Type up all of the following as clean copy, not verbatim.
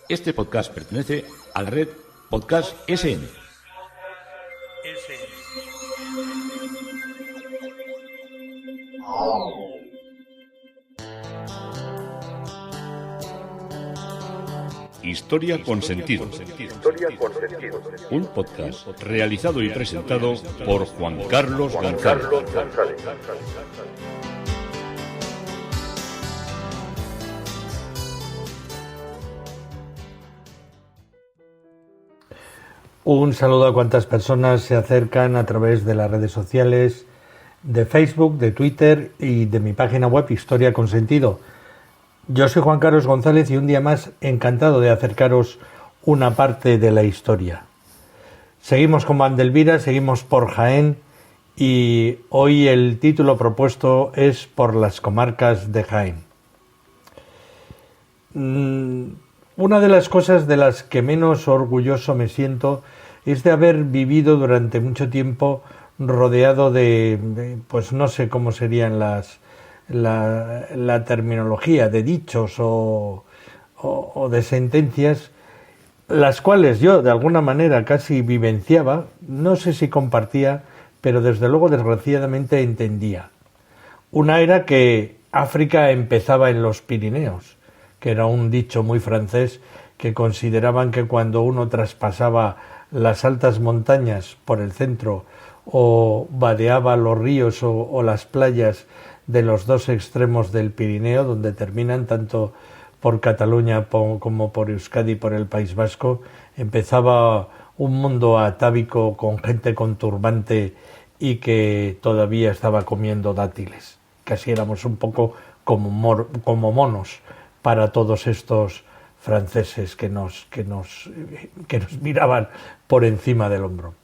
Este podcast pertenece a la red Podcast SN. Historia con sentido. Un podcast realizado y presentado por Juan Carlos González. Un saludo a cuantas personas se acercan a través de las redes sociales, de Facebook, de Twitter y de mi página web Historia con Sentido. Yo soy Juan Carlos González y un día más encantado de acercaros una parte de la historia. Seguimos con Vandelvira, seguimos por Jaén y hoy el título propuesto es Por las comarcas de Jaén. Una de las cosas de las que menos orgulloso me siento es de haber vivido durante mucho tiempo rodeado pues no sé cómo serían la terminología, de dichos o de sentencias, las cuales yo de alguna manera casi vivenciaba, no sé si compartía, pero desde luego desgraciadamente entendía. Una era que África empezaba en los Pirineos, que era un dicho muy francés que consideraban que cuando uno traspasaba las altas montañas por el centro o vadeaba los ríos o las playas de los dos extremos del Pirineo, donde terminan tanto por Cataluña como por Euskadi y por el País Vasco, empezaba un mundo atávico con gente con turbante y que todavía estaba comiendo dátiles. Casi éramos un poco como monos para todos estos franceses que nos miraban por encima del hombro.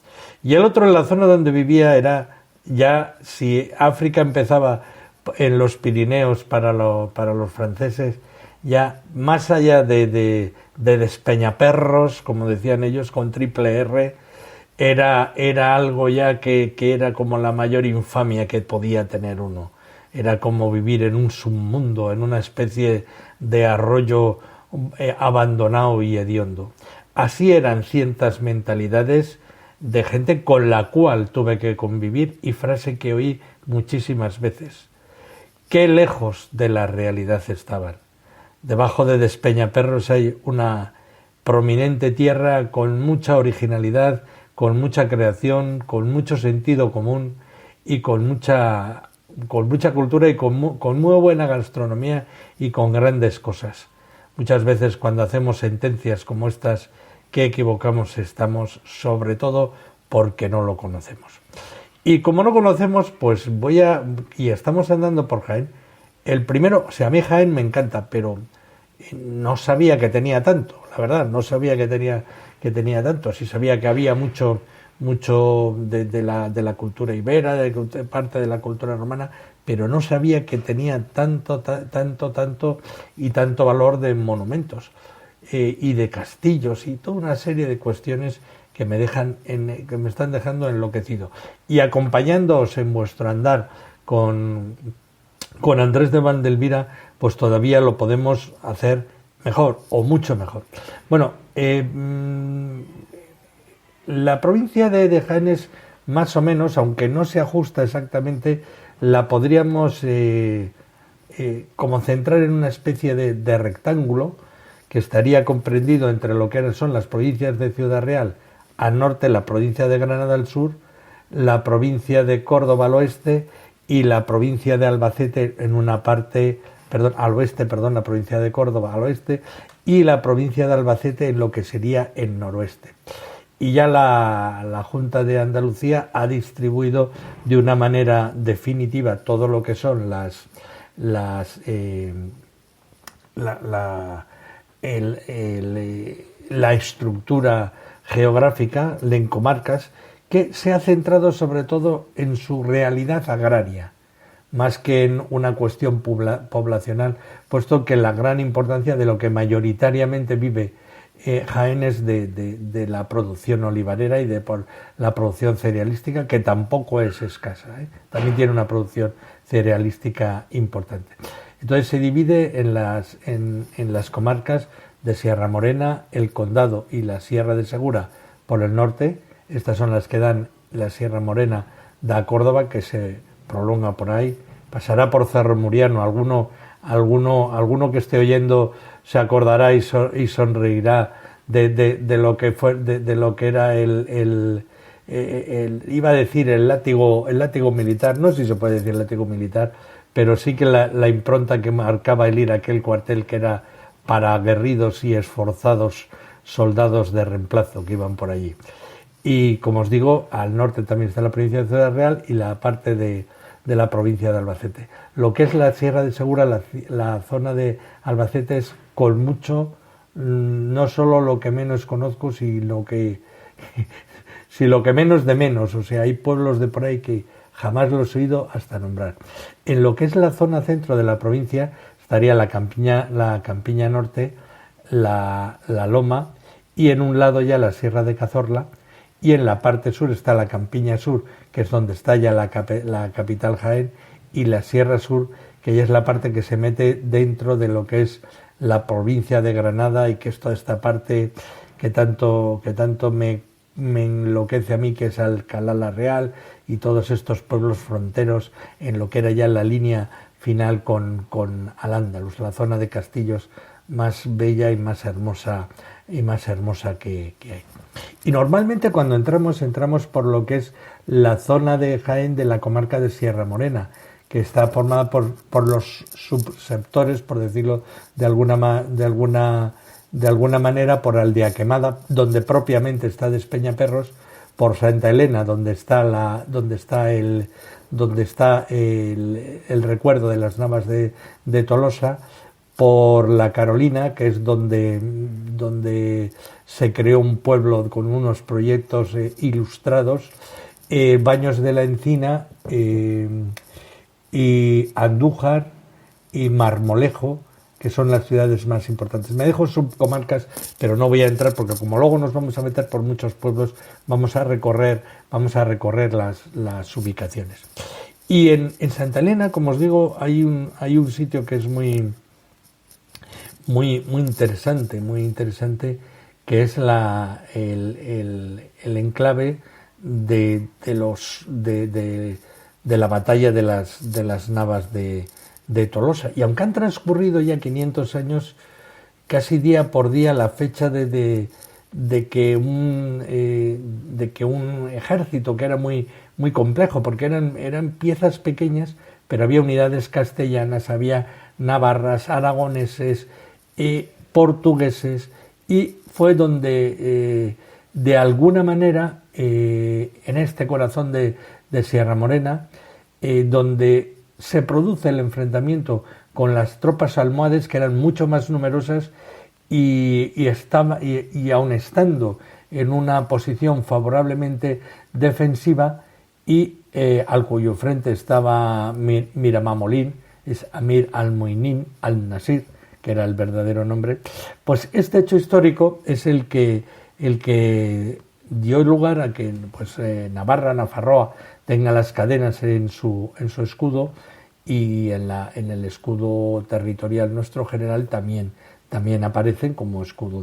Y el otro, en la zona donde vivía, era ya, si África empezaba en los Pirineos para los franceses, ya más allá de despeñaperros, como decían ellos, con triple R, era algo ya que era como la mayor infamia que podía tener uno. Era como vivir en un submundo, en una especie de arroyo abandonado y hediondo. Así eran ciertas mentalidades de gente con la cual tuve que convivir y frase que oí muchísimas veces. Qué lejos de la realidad estaban. Debajo de Despeñaperros hay una prominente tierra con mucha originalidad, con mucha creación, con mucho sentido común y con mucha cultura y con muy buena gastronomía y con grandes cosas. Muchas veces cuando hacemos sentencias como estas que equivocamos estamos, sobre todo porque no lo conocemos. Y como no conocemos, pues y estamos andando por Jaén. El primero, a mí Jaén me encanta, pero no sabía que tenía tanto, la verdad, no sabía que tenía tanto. Sí sabía que había mucho de la cultura ibera, parte de la cultura romana, pero no sabía que tenía tanto y tanto valor de monumentos y de castillos y toda una serie de cuestiones que me están dejando enloquecido. Y acompañándoos en vuestro andar con Andrés de Vandelvira, pues todavía lo podemos hacer mejor o mucho mejor. Bueno, la provincia de Jaén es más o menos, aunque no se ajusta exactamente, la podríamos como centrar en una especie de rectángulo que estaría comprendido entre lo que son las provincias de Ciudad Real al norte, la provincia de Granada al sur, la provincia de Córdoba al oeste y la provincia de Albacete en una parte, al oeste, la provincia de Córdoba al oeste y la provincia de Albacete en lo que sería el noroeste. Y ya la Junta de Andalucía ha distribuido de una manera definitiva todo lo que son la estructura geográfica en comarcas, que se ha centrado sobre todo en su realidad agraria, más que en una cuestión poblacional, puesto que la gran importancia de lo que mayoritariamente vive Jaén es de la producción olivarera y por la producción cerealística, que tampoco es escasa, también tiene una producción cerealística importante. Entonces se divide en las comarcas de Sierra Morena, el Condado y la Sierra de Segura por el norte. Estas son las que dan la Sierra Morena da Córdoba, que se prolonga por ahí, pasará por Cerro Muriano. Alguno que esté oyendo se acordará y sonreirá de lo que fue, de lo que era iba a decir el látigo militar, no sé si se puede decir látigo militar, pero sí que la impronta que marcaba el ir a aquel cuartel, que era para aguerridos y esforzados soldados de reemplazo que iban por allí. Y como os digo, al norte también está la provincia de Ciudad Real y la parte de la provincia de Albacete. Lo que es la Sierra de Segura, la zona de Albacete, es con mucho, no solo lo que menos conozco, sino lo que menos de menos. O sea, hay pueblos de por ahí que jamás los he oído hasta nombrar. En lo que es la zona centro de la provincia estaría la Campiña Norte, la Loma, y en un lado ya la Sierra de Cazorla, y en la parte sur está la Campiña Sur, que es donde está ya la capital Jaén, y la Sierra Sur, que ya es la parte que se mete dentro de lo que es la provincia de Granada, y que es toda esta parte que tanto me enloquece a mí, que es Alcalá la Real y todos estos pueblos fronteros en lo que era ya la línea final con Al-Ándalus, la zona de castillos más bella y más hermosa que hay. Y normalmente cuando entramos por lo que es la zona de Jaén de la comarca de Sierra Morena, que está formada por los subsectores, por decirlo de alguna manera, por Aldea Quemada, donde propiamente está Despeñaperros, por Santa Elena, donde está el recuerdo de las Navas de Tolosa, por la Carolina, que es donde se creó un pueblo con unos proyectos ilustrados, Baños de la Encina, y Andújar y Marmolejo, que son las ciudades más importantes. Me dejo subcomarcas, pero no voy a entrar porque como luego nos vamos a meter por muchos pueblos, vamos a recorrer las ubicaciones. Y en Santa Elena, como os digo, hay un sitio que es muy interesante, que es el enclave de la batalla de las Navas de Tolosa. Y aunque han transcurrido ya 500 años, casi día por día la fecha de que un ejército, que era muy complejo, porque eran piezas pequeñas, pero había unidades castellanas, había navarras, aragoneses, portugueses, y fue donde de alguna manera en este corazón de Sierra Morena, donde se produce el enfrentamiento con las tropas almohades, que eran mucho más numerosas y aun estando en una posición favorablemente defensiva, y al cuyo frente estaba Miramamolín, es Amir al-Mu'minin al-Nasir, que era el verdadero nombre. Pues este hecho histórico es el que dio lugar a que Nafarroa tenga las cadenas en su escudo, y en el escudo territorial nuestro general también aparecen como escudo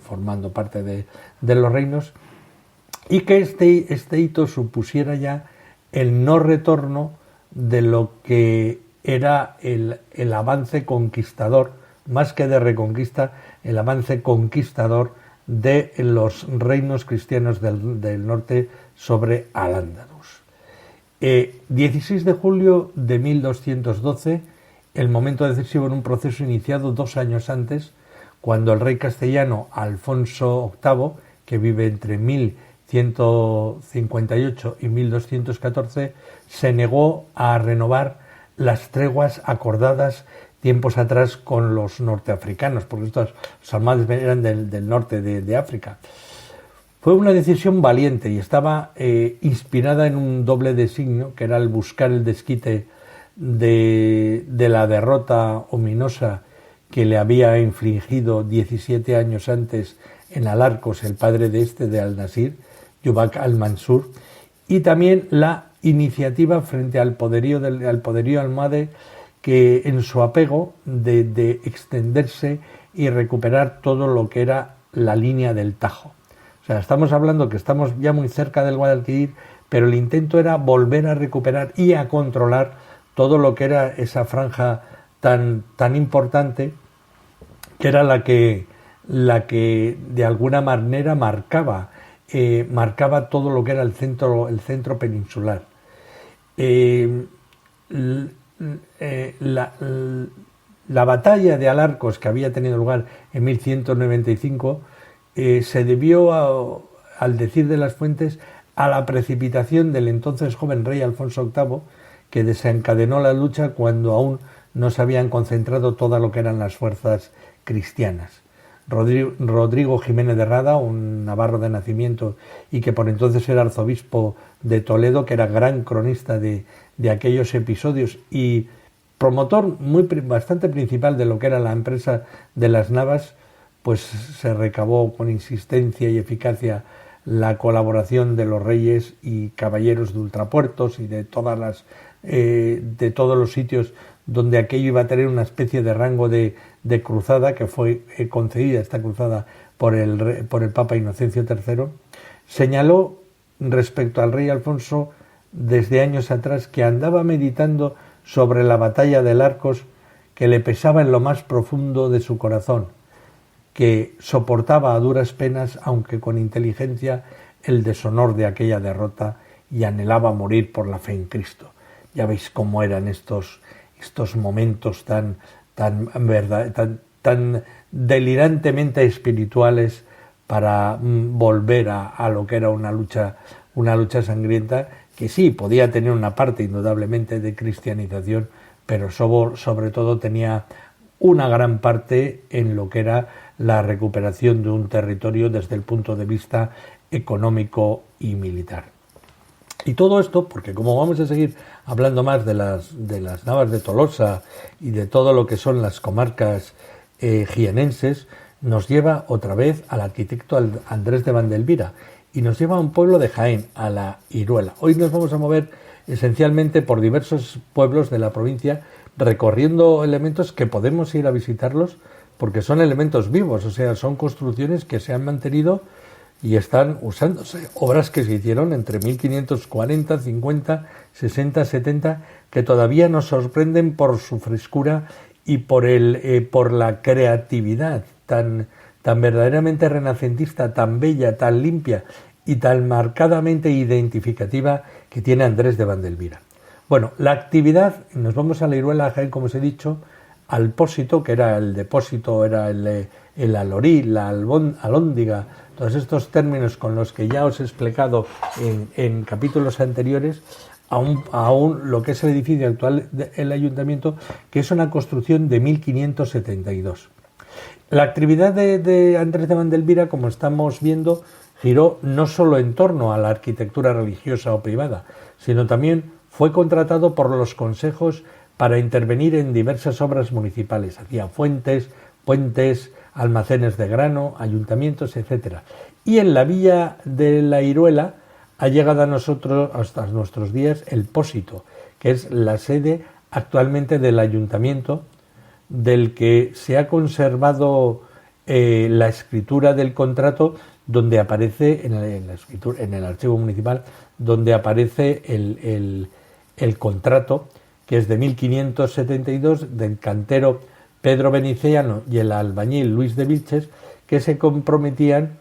formando parte de los reinos, y que este hito supusiera ya el no retorno de lo que era el avance conquistador, más que de reconquista, el avance conquistador de los reinos cristianos del norte sobre Al-Ándalus. 16 de julio de 1212, el momento decisivo en un proceso iniciado 2 años antes, cuando el rey castellano Alfonso VIII, que vive entre 1158 y 1214, se negó a renovar las treguas acordadas tiempos atrás con los norteafricanos, porque estos almohades eran del norte de África. Fue una decisión valiente y estaba inspirada en un doble designio, que era el buscar el desquite de la derrota ominosa que le había infligido 17 años antes en Alarcos el padre de Al-Nasir, Yubac al-Mansur, y también la iniciativa frente al poderío almohade, que en su apego de extenderse y recuperar todo lo que era la línea del Tajo. O sea, estamos hablando que estamos ya muy cerca del Guadalquivir, pero el intento era volver a recuperar y a controlar todo lo que era esa franja tan importante, que era la que de alguna manera marcaba todo lo que era el centro peninsular. La batalla de Alarcos, que había tenido lugar en 1195, se debió, al decir de las fuentes, a la precipitación del entonces joven rey Alfonso VIII, que desencadenó la lucha cuando aún no se habían concentrado todo lo que eran las fuerzas cristianas. Rodrigo Jiménez de Rada, un navarro de nacimiento y que por entonces era arzobispo de Toledo, que era gran cronista de aquellos episodios y promotor bastante principal de lo que era la empresa de las Navas, pues se recabó con insistencia y eficacia la colaboración de los reyes y caballeros de ultrapuertos y de todos los sitios donde aquello iba a tener una especie de rango de cruzada, que fue concedida esta cruzada por el Papa Inocencio III. Señaló respecto al rey Alfonso desde años atrás que andaba meditando sobre la batalla de Alarcos, que le pesaba en lo más profundo de su corazón, que soportaba a duras penas, aunque con inteligencia, el deshonor de aquella derrota y anhelaba morir por la fe en Cristo. Ya veis cómo eran estos momentos tan delirantemente espirituales para volver a lo que era una lucha sangrienta, que sí, podía tener una parte indudablemente de cristianización, pero sobre todo tenía una gran parte en lo que era la recuperación de un territorio desde el punto de vista económico y militar. Y todo esto, porque como vamos a seguir hablando más de las Navas de Tolosa y de todo lo que son las comarcas jienenses, nos lleva otra vez al arquitecto Andrés de Vandelvira y nos lleva a un pueblo de Jaén, a la Iruela. Hoy nos vamos a mover esencialmente por diversos pueblos de la provincia, recorriendo elementos que podemos ir a visitarlos porque son elementos vivos, o sea, son construcciones que se han mantenido y están usándose. Obras que se hicieron entre 1540, 50, 60, 70, que todavía nos sorprenden por su frescura y por la creatividad tan verdaderamente renacentista, tan bella, tan limpia y tan marcadamente identificativa que tiene Andrés de Vandelvira. Bueno, la actividad, nos vamos a la Iruela, Jaén, como os he dicho, al pósito, que era el depósito, era el alorí, la alhóndiga, todos estos términos con los que ya os he explicado en capítulos anteriores, aún lo que es el edificio actual del ayuntamiento, que es una construcción de 1572. La actividad de Andrés de Vandelvira, como estamos viendo, giró no solo en torno a la arquitectura religiosa o privada, sino también fue contratado por los consejos para intervenir en diversas obras municipales. Hacía fuentes, puentes, almacenes de grano, ayuntamientos, etc. Y en la villa de la Iruela ha llegado a nosotros, hasta nuestros días, el Pósito, que es la sede actualmente del ayuntamiento, del que se ha conservado la escritura del contrato, donde aparece en el archivo municipal, donde aparece el contrato, que es de 1572, del cantero Pedro Beniceano y el albañil Luis de Vilches, que se comprometían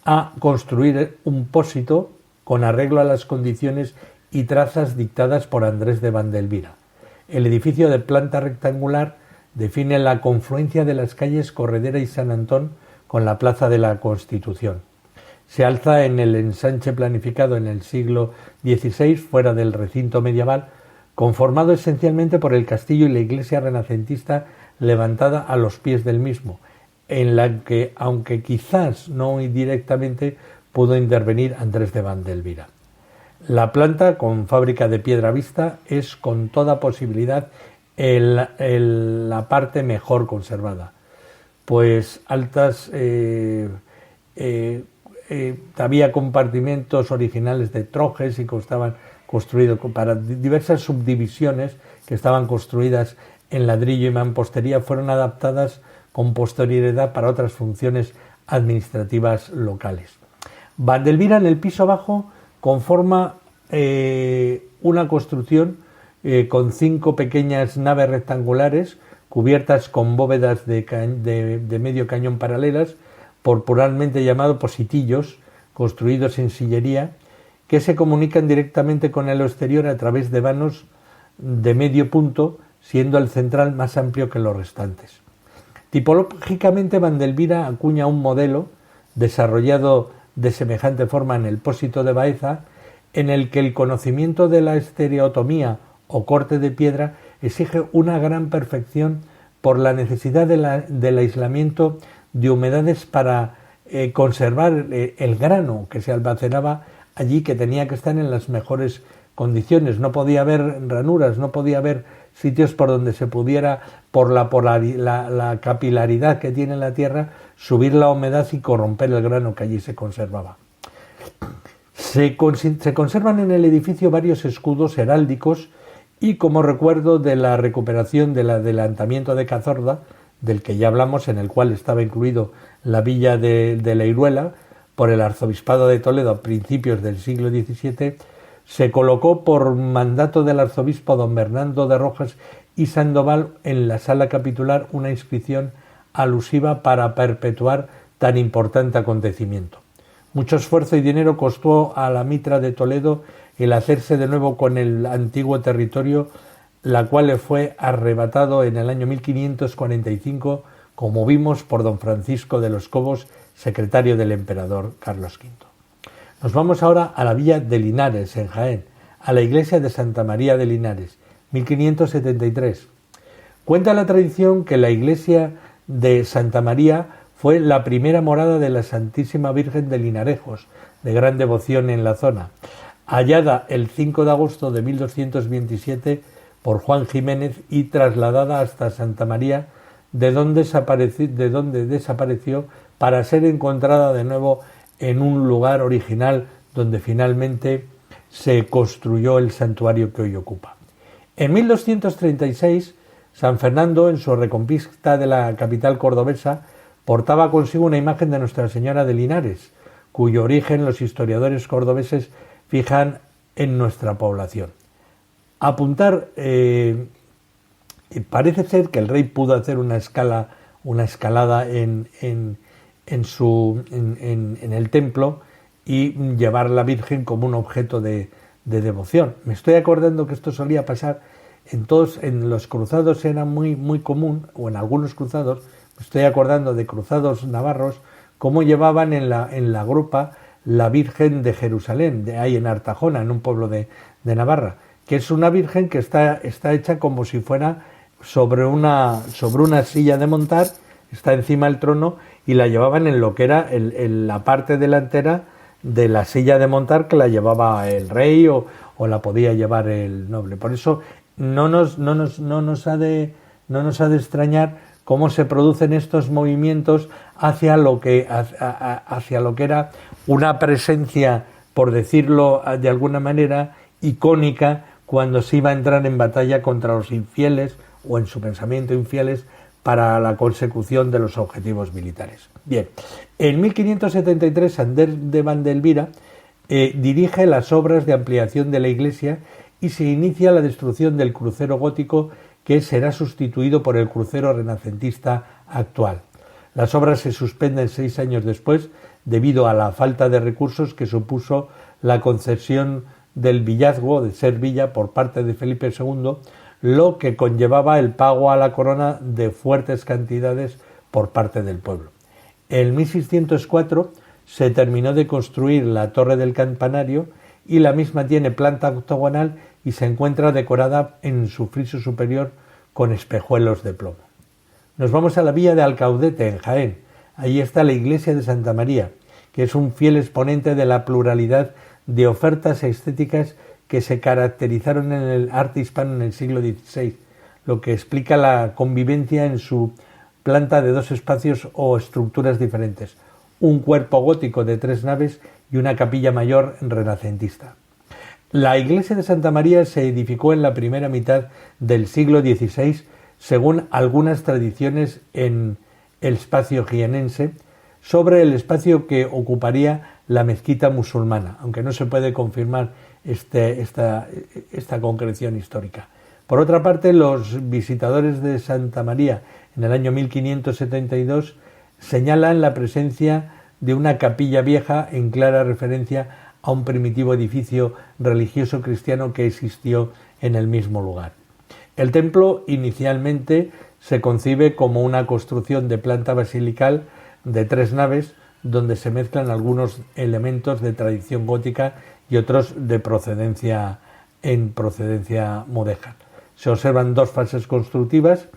a construir un pósito con arreglo a las condiciones y trazas dictadas por Andrés de Vandelvira. El edificio de planta rectangular define la confluencia de las calles Corredera y San Antón con la Plaza de la Constitución. Se alza en el ensanche planificado en el siglo XVI, fuera del recinto medieval, conformado esencialmente por el castillo y la iglesia renacentista levantada a los pies del mismo, en la que, aunque quizás no directamente, pudo intervenir Andrés de Vandelvira. La planta, con fábrica de piedra vista, es con toda posibilidad la parte mejor conservada, pues altas había compartimentos originales de trojes y estaban construidos para diversas subdivisiones que estaban construidas en ladrillo y mampostería, fueron adaptadas con posterioridad para otras funciones administrativas locales. Vandelvira, en el piso bajo, conforma una construcción con 5 pequeñas naves rectangulares cubiertas con bóvedas de medio cañón paralelas, popularmente llamado positillos, construidos en sillería, que se comunican directamente con el exterior a través de vanos de medio punto, siendo el central más amplio que los restantes. Tipológicamente, Vandelvira acuña un modelo desarrollado de semejante forma en el Pósito de Baeza, en el que el conocimiento de la estereotomía o corte de piedra exige una gran perfección por la necesidad del aislamiento de humedades para conservar el grano que se almacenaba allí, que tenía que estar en las mejores condiciones. No podía haber ranuras, no podía haber sitios por donde se pudiera, por la capilaridad que tiene la tierra, subir la humedad y corromper el grano que allí se conservaba. Se conservan en el edificio varios escudos heráldicos y, como recuerdo de la recuperación del adelantamiento de Cazorla, del que ya hablamos, en el cual estaba incluido la villa de la Iruela, por el arzobispado de Toledo a principios del siglo XVII, se colocó por mandato del arzobispo don Bernardo de Rojas y Sandoval en la sala capitular una inscripción alusiva para perpetuar tan importante acontecimiento. Mucho esfuerzo y dinero costó a la Mitra de Toledo el hacerse de nuevo con el antiguo territorio, la cual le fue arrebatado en el año 1545, como vimos, por don Francisco de los Cobos, secretario del emperador Carlos V. Nos vamos ahora a la villa de Linares, en Jaén, a la iglesia de Santa María de Linares, 1573. Cuenta la tradición que la iglesia de Santa María fue la primera morada de la Santísima Virgen de Linarejos, de gran devoción en la zona, hallada el 5 de agosto de 1227 por Juan Jiménez y trasladada hasta Santa María, de donde desapareció para ser encontrada de nuevo en un lugar original donde finalmente se construyó el santuario que hoy ocupa. En 1236, San Fernando, en su reconquista de la capital cordobesa, portaba consigo una imagen de Nuestra Señora de Linares, cuyo origen los historiadores cordobeses fijan en nuestra población. Apuntar, parece ser que el rey pudo hacer una escalada en el templo y llevar a la Virgen como un objeto de devoción. Me estoy acordando que esto solía pasar en los cruzados, era muy común, o en algunos cruzados, me estoy acordando de cruzados navarros, cómo llevaban en la grupa la Virgen de Jerusalén, de ahí en Artajona, en un pueblo de Navarra, que es una Virgen que está hecha como si fuera sobre una silla de montar, está encima del trono, y la llevaban en lo que era la parte delantera de la silla de montar, que la llevaba el rey o la podía llevar el noble. Por eso no nos ha de extrañar cómo se producen estos movimientos hacia lo que era una presencia, por decirlo de alguna manera, icónica, cuando se iba a entrar en batalla contra los infieles, o en su pensamiento infieles, para la consecución de los objetivos militares. Bien, en 1573 Ander de Vandelvira dirige las obras de ampliación de la iglesia y se inicia la destrucción del crucero gótico, que será sustituido por el crucero renacentista actual. Las obras se suspenden 6 años después debido a la falta de recursos que supuso la concesión del villazgo de ser villa por parte de Felipe II, lo que conllevaba el pago a la corona de fuertes cantidades por parte del pueblo. En 1604 se terminó de construir la torre del campanario y la misma tiene planta octogonal y se encuentra decorada en su friso superior con espejuelos de plomo. Nos vamos a la villa de Alcaudete, en Jaén. Allí está la iglesia de Santa María, que es un fiel exponente de la pluralidad de ofertas estéticas que se caracterizaron en el arte hispano en el siglo XVI, lo que explica la convivencia en su planta de 2 espacios o estructuras diferentes, un cuerpo gótico de 3 naves y una capilla mayor renacentista. La iglesia de Santa María se edificó en la primera mitad del siglo XVI, según algunas tradiciones, en el espacio jienense sobre el espacio que ocuparía la mezquita musulmana, aunque no se puede confirmar esta concreción histórica. Por otra parte, los visitadores de Santa María en el año 1572 señalan la presencia de una capilla vieja en clara referencia a un primitivo edificio religioso cristiano que existió en el mismo lugar. El templo inicialmente se concibe como una construcción de planta basilical de 3 naves, donde se mezclan algunos elementos de tradición gótica y otros de procedencia mudéjar. Se observan 2 fases constructivas.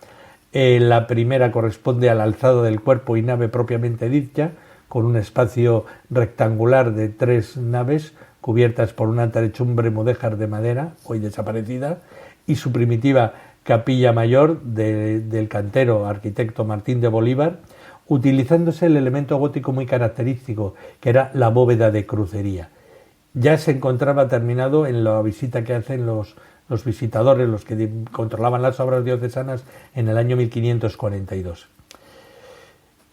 La primera corresponde al alzado del cuerpo y nave propiamente dicha, con un espacio rectangular de 3 naves cubiertas por una techumbre mudéjar de madera, hoy desaparecida, y su primitiva capilla mayor del cantero arquitecto Martín de Bolívar, utilizándose el elemento gótico muy característico, que era la bóveda de crucería. Ya se encontraba terminado en la visita que hacen los visitadores, los que controlaban las obras diocesanas, en el año 1542.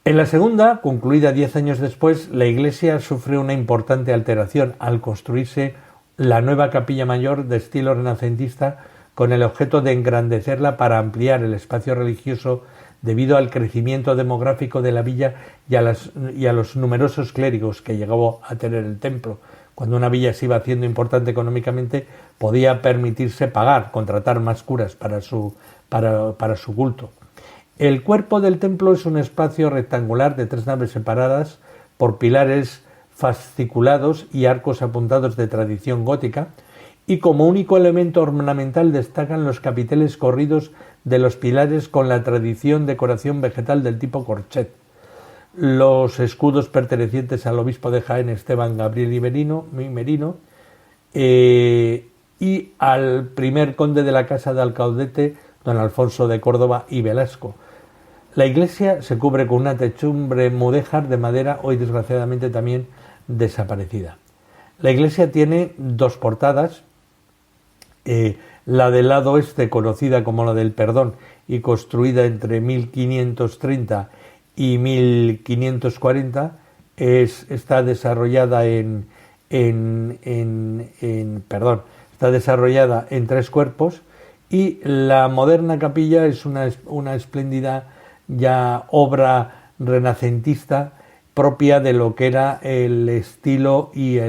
En la segunda, concluida 10 años después, la iglesia sufre una importante alteración al construirse la nueva capilla mayor de estilo renacentista, con el objeto de engrandecerla para ampliar el espacio religioso debido al crecimiento demográfico de la villa y a los numerosos clérigos que llegó a tener el templo. Cuando una villa se iba haciendo importante económicamente, podía permitirse contratar más curas para su culto. El cuerpo del templo es un espacio rectangular de 3 naves separadas por pilares fasciculados y arcos apuntados de tradición gótica, y como único elemento ornamental destacan los capiteles corridos de los pilares con la tradición decoración vegetal del tipo corchet. Los escudos pertenecientes al obispo de Jaén, Esteban Gabriel y Merino, y al primer conde de la Casa de Alcaudete, don Alfonso de Córdoba y Velasco. La iglesia se cubre con una techumbre mudéjar de madera, hoy desgraciadamente también desaparecida. La iglesia tiene 2 portadas, la del lado este, conocida como la del Perdón y construida entre 1530 y 1540, está desarrollada está desarrollada en 3 cuerpos, y la moderna capilla es una espléndida ya obra renacentista propia de lo que era el estilo y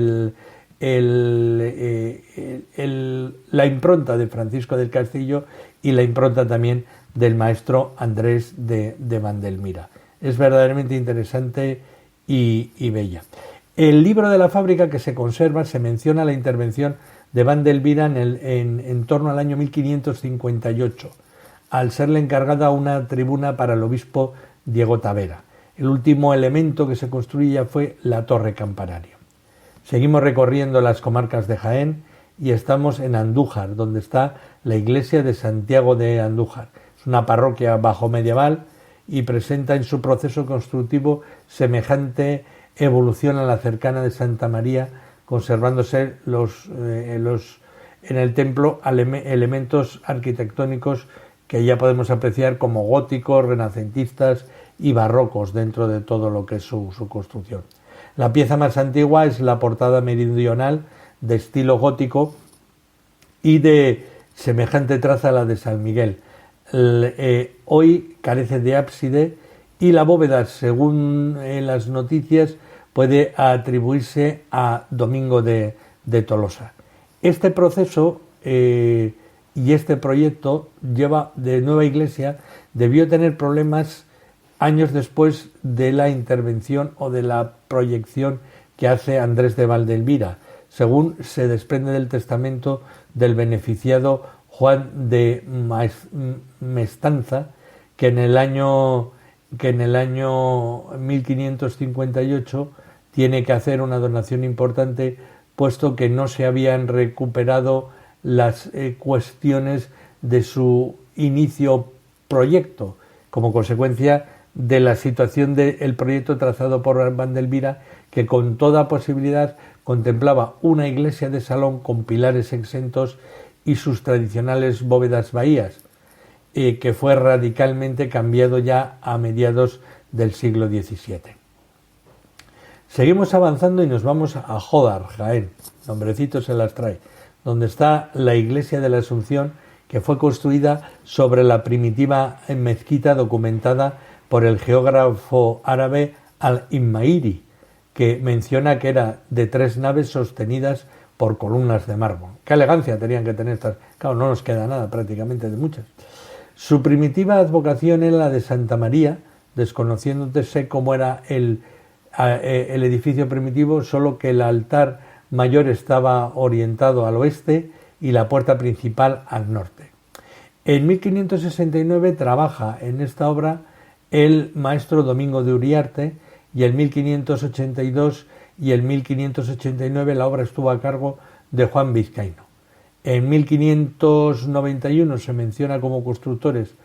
la impronta de Francisco del Castillo y la impronta también del maestro Andrés de Vandelmira. Es verdaderamente interesante y bella. El libro de la fábrica que se conserva se menciona la intervención de Vandelmira en torno al año 1558, al serle encargada una tribuna para el obispo Diego Tavera. El último elemento que se construía fue la torre campanario. Seguimos recorriendo las comarcas de Jaén y estamos en Andújar, donde está la iglesia de Santiago de Andújar. Es una parroquia bajo medieval y presenta en su proceso constructivo semejante evolución a la cercana de Santa María, conservándose en el templo elementos arquitectónicos que ya podemos apreciar como góticos, renacentistas y barrocos dentro de todo lo que es su construcción. La pieza más antigua es la portada meridional, de estilo gótico y de semejante traza a la de San Miguel. Hoy carece de ábside y la bóveda, según las noticias, puede atribuirse a Domingo de Tolosa. Este proceso y este proyecto de nueva iglesia debió tener problemas años después de la intervención o de la proyección que hace Andrés de Vandelmira, según se desprende del testamento del beneficiado Juan de Mestanza, que en el año 1558 tiene que hacer una donación importante, puesto que no se habían recuperado las cuestiones de su inicio proyecto, como consecuencia de la situación del proyecto trazado por Vandelmira, que con toda posibilidad contemplaba una iglesia de salón con pilares exentos y sus tradicionales bóvedas bahías, que fue radicalmente cambiado ya a mediados del siglo XVII. Seguimos avanzando y nos vamos a Jódar, Jaén, nombrecito se las trae, donde está la iglesia de la Asunción, que fue construida sobre la primitiva mezquita documentada por el geógrafo árabe Al-Immairi, que menciona que era de 3 naves sostenidas por columnas de mármol. Qué elegancia tenían que tener estas. Claro, no nos queda nada prácticamente de muchas. Su primitiva advocación era la de Santa María, desconociéndose cómo era el edificio primitivo, solo que el altar mayor estaba orientado al oeste y la puerta principal al norte. En 1569 trabaja en esta obra el maestro Domingo de Uriarte, y en 1582 y en 1589 la obra estuvo a cargo de Juan Vizcaíno. En 1591 se menciona como constructores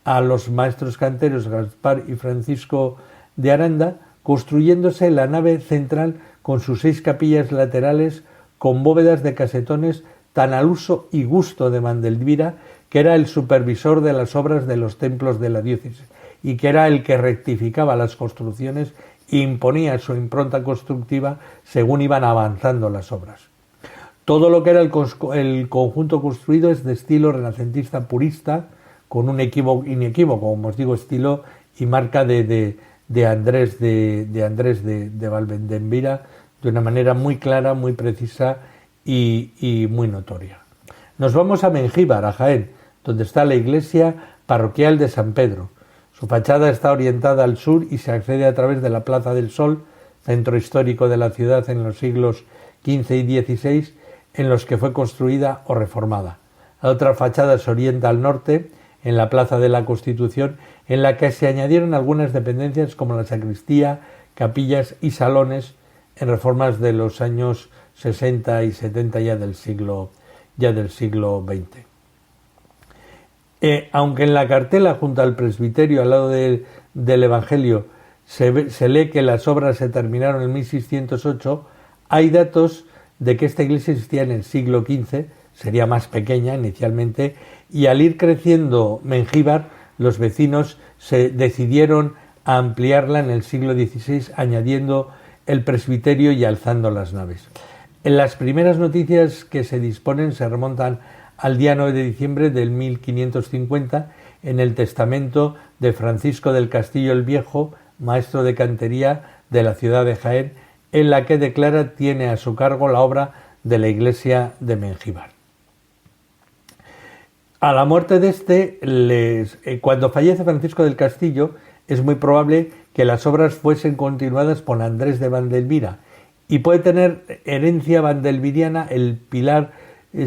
a los maestros canteros Gaspar y Francisco de Aranda, construyéndose la nave central con sus 6 capillas laterales con bóvedas de casetones tan al uso y gusto de Mandelvira, que era el supervisor de las obras de los templos de la diócesis y que era el que rectificaba las construcciones e imponía su impronta constructiva según iban avanzando las obras. Todo lo que era el conjunto construido es de estilo renacentista purista, con un inequívoco, como os digo, estilo y marca de Andrés de Valdenvira, de una manera muy clara, muy precisa y muy notoria. Nos vamos a Mengíbar, a Jaén, donde está la iglesia parroquial de San Pedro. Su fachada está orientada al sur y se accede a través de la Plaza del Sol, centro histórico de la ciudad en los siglos XV y XVI, en los que fue construida o reformada. La otra fachada se orienta al norte, en la Plaza de la Constitución, en la que se añadieron algunas dependencias como la sacristía, capillas y salones en reformas de los años 60 y 70 ya del siglo XX. Aunque en la cartela junto al presbiterio al lado del Evangelio se lee que las obras se terminaron en 1608, hay datos de que esta iglesia existía en el siglo XV, sería más pequeña inicialmente, y al ir creciendo Mengíbar, los vecinos se decidieron a ampliarla en el siglo XVI, añadiendo el presbiterio y alzando las naves. En las primeras noticias que se disponen se remontan al día 9 de diciembre del 1550, en el testamento de Francisco del Castillo el Viejo, maestro de cantería de la ciudad de Jaén, en la que declara tiene a su cargo la obra de la iglesia de Mengíbar. A la muerte de cuando fallece Francisco del Castillo, es muy probable que las obras fuesen continuadas por Andrés de Vandelvira, y puede tener herencia vandelviriana el pilar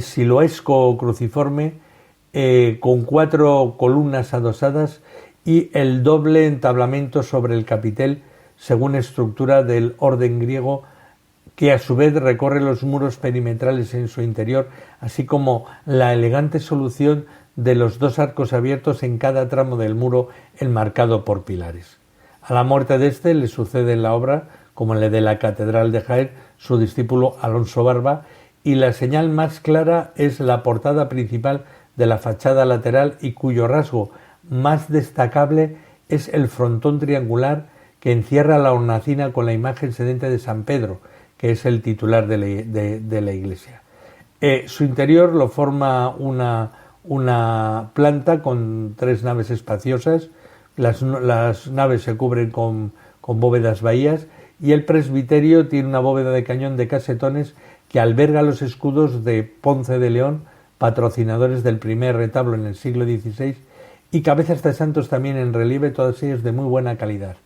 siloesco o cruciforme con 4 columnas adosadas y el doble entablamento sobre el capitel según estructura del orden griego, que a su vez recorre los muros perimetrales en su interior, así como la elegante solución de los 2 arcos abiertos en cada tramo del muro enmarcado por pilares. A la muerte de le sucede en la obra, como en la de la Catedral de Jaén, su discípulo Alonso Barba, y la señal más clara es la portada principal de la fachada lateral, y cuyo rasgo más destacable es el frontón triangular que encierra la hornacina con la imagen sedente de San Pedro, que es el titular de la iglesia. Su interior lo forma una planta con 3 naves espaciosas. Las naves se cubren con bóvedas bahías, y el presbiterio tiene una bóveda de cañón de casetones que alberga los escudos de Ponce de León, patrocinadores del primer retablo en el siglo XVI, y cabezas de santos también en relieve, todas ellas de muy buena calidad.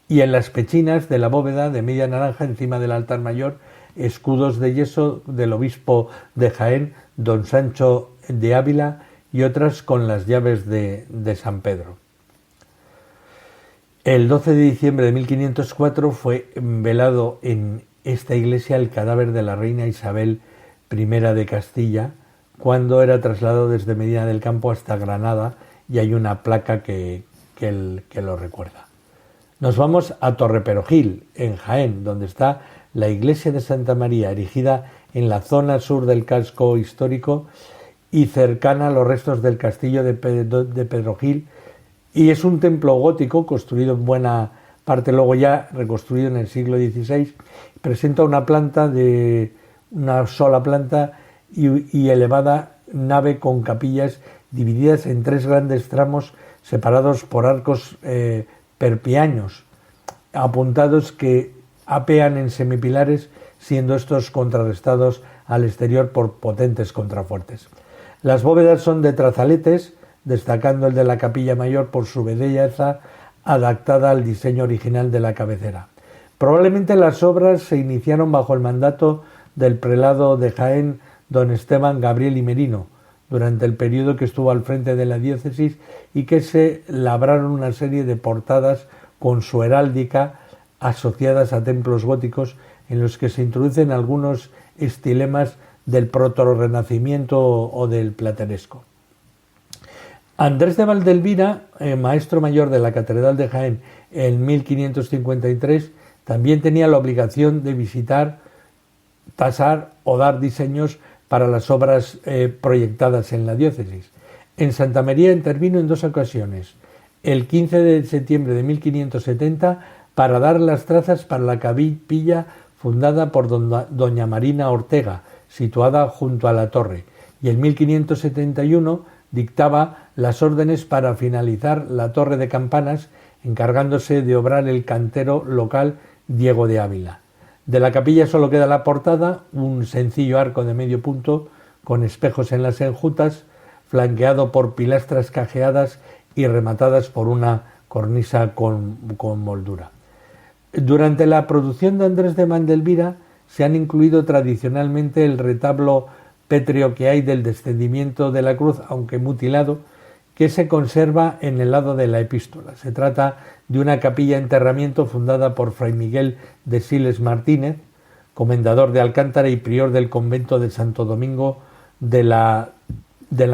Y en las pechinas de la bóveda de media naranja, encima del altar mayor, escudos de yeso del obispo de Jaén, don Sancho de Ávila, y otras con las llaves de San Pedro. El 12 de diciembre de 1504 fue velado en esta iglesia el cadáver de la reina Isabel I de Castilla, cuando era trasladado desde Medina del Campo hasta Granada, y hay una placa que lo recuerda. Nos vamos a Torreperogil, en Jaén, donde está la iglesia de Santa María, erigida en la zona sur del casco histórico y cercana a los restos del castillo de Pedrogil, y es un templo gótico construido en buena parte luego ya reconstruido en el siglo XVI. Presenta una sola planta y elevada nave con capillas divididas en 3 grandes tramos separados por arcos perpiaños apuntados que apean en semipilares, siendo estos contrarrestados al exterior por potentes contrafuertes. Las bóvedas son de trazaletes, destacando el de la capilla mayor por su belleza adaptada al diseño original de la cabecera. Probablemente las obras se iniciaron bajo el mandato del prelado de Jaén, don Esteban Gabriel y Merino, durante el periodo que estuvo al frente de la diócesis, y que se labraron una serie de portadas con su heráldica asociadas a templos góticos en los que se introducen algunos estilemas del protorrenacimiento o del plateresco. Andrés de Valdelvira, maestro mayor de la Catedral de Jaén en 1553, también tenía la obligación de visitar, tasar o dar diseños para las obras proyectadas en la diócesis. En Santa María intervino en 2 ocasiones, el 15 de septiembre de 1570 para dar las trazas para la capilla fundada por doña Marina Ortega, situada junto a la torre, y en 1571 dictaba las órdenes para finalizar la torre de campanas, encargándose de obrar el cantero local Diego de Ávila. De la capilla solo queda la portada, un sencillo arco de medio punto con espejos en las enjutas, flanqueado por pilastras cajeadas y rematadas por una cornisa con moldura. Durante la producción de Andrés de Valdelvira se han incluido tradicionalmente el retablo pétreo que hay del descendimiento de la cruz, aunque mutilado, que se conserva en el lado de la epístola. Se trata de una capilla de enterramiento fundada por Fray Miguel de Siles Martínez, comendador de Alcántara y prior del convento de Santo Domingo de la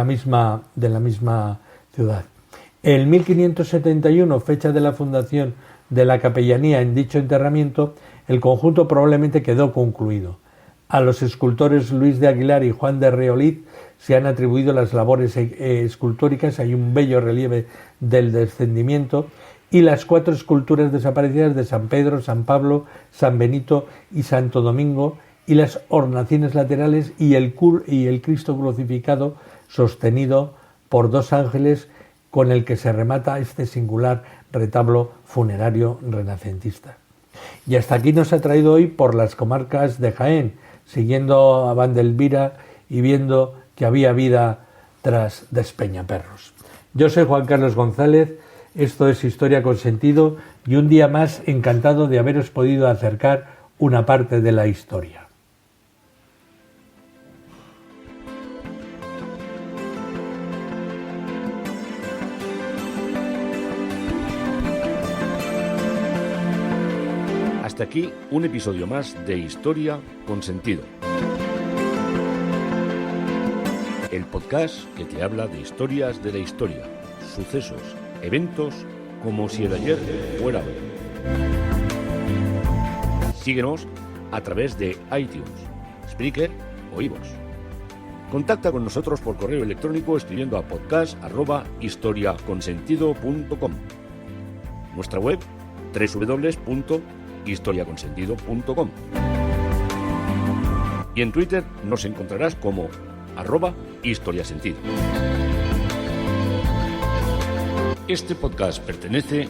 misma ciudad. En 1571, fecha de la fundación de la capellanía en dicho enterramiento, el conjunto probablemente quedó concluido. A los escultores Luis de Aguilar y Juan de Reolid se han atribuido las labores escultóricas. Hay un bello relieve del descendimiento y las 4 esculturas desaparecidas de San Pedro, San Pablo, San Benito y Santo Domingo, y las hornacinas laterales y el Cristo crucificado sostenido por 2 ángeles, con el que se remata este singular retablo funerario renacentista. Y hasta aquí nos ha traído hoy por las comarcas de Jaén, siguiendo a Valdelvira y viendo que había vida tras Despeñaperros. Yo soy Juan Carlos González, esto es Historia con Sentido, y un día más encantado de haberos podido acercar una parte de la historia. Hasta aquí un episodio más de Historia con Sentido. El podcast que te habla de historias de la historia, sucesos, eventos, como si el ayer fuera hoy. Síguenos a través de iTunes, Spreaker o iVoox. Contacta con nosotros por correo electrónico escribiendo a podcast@historiaconsentido.com. Nuestra web www.historiaconsentido.com. Y en Twitter nos encontrarás como @historiasentido. Este podcast pertenece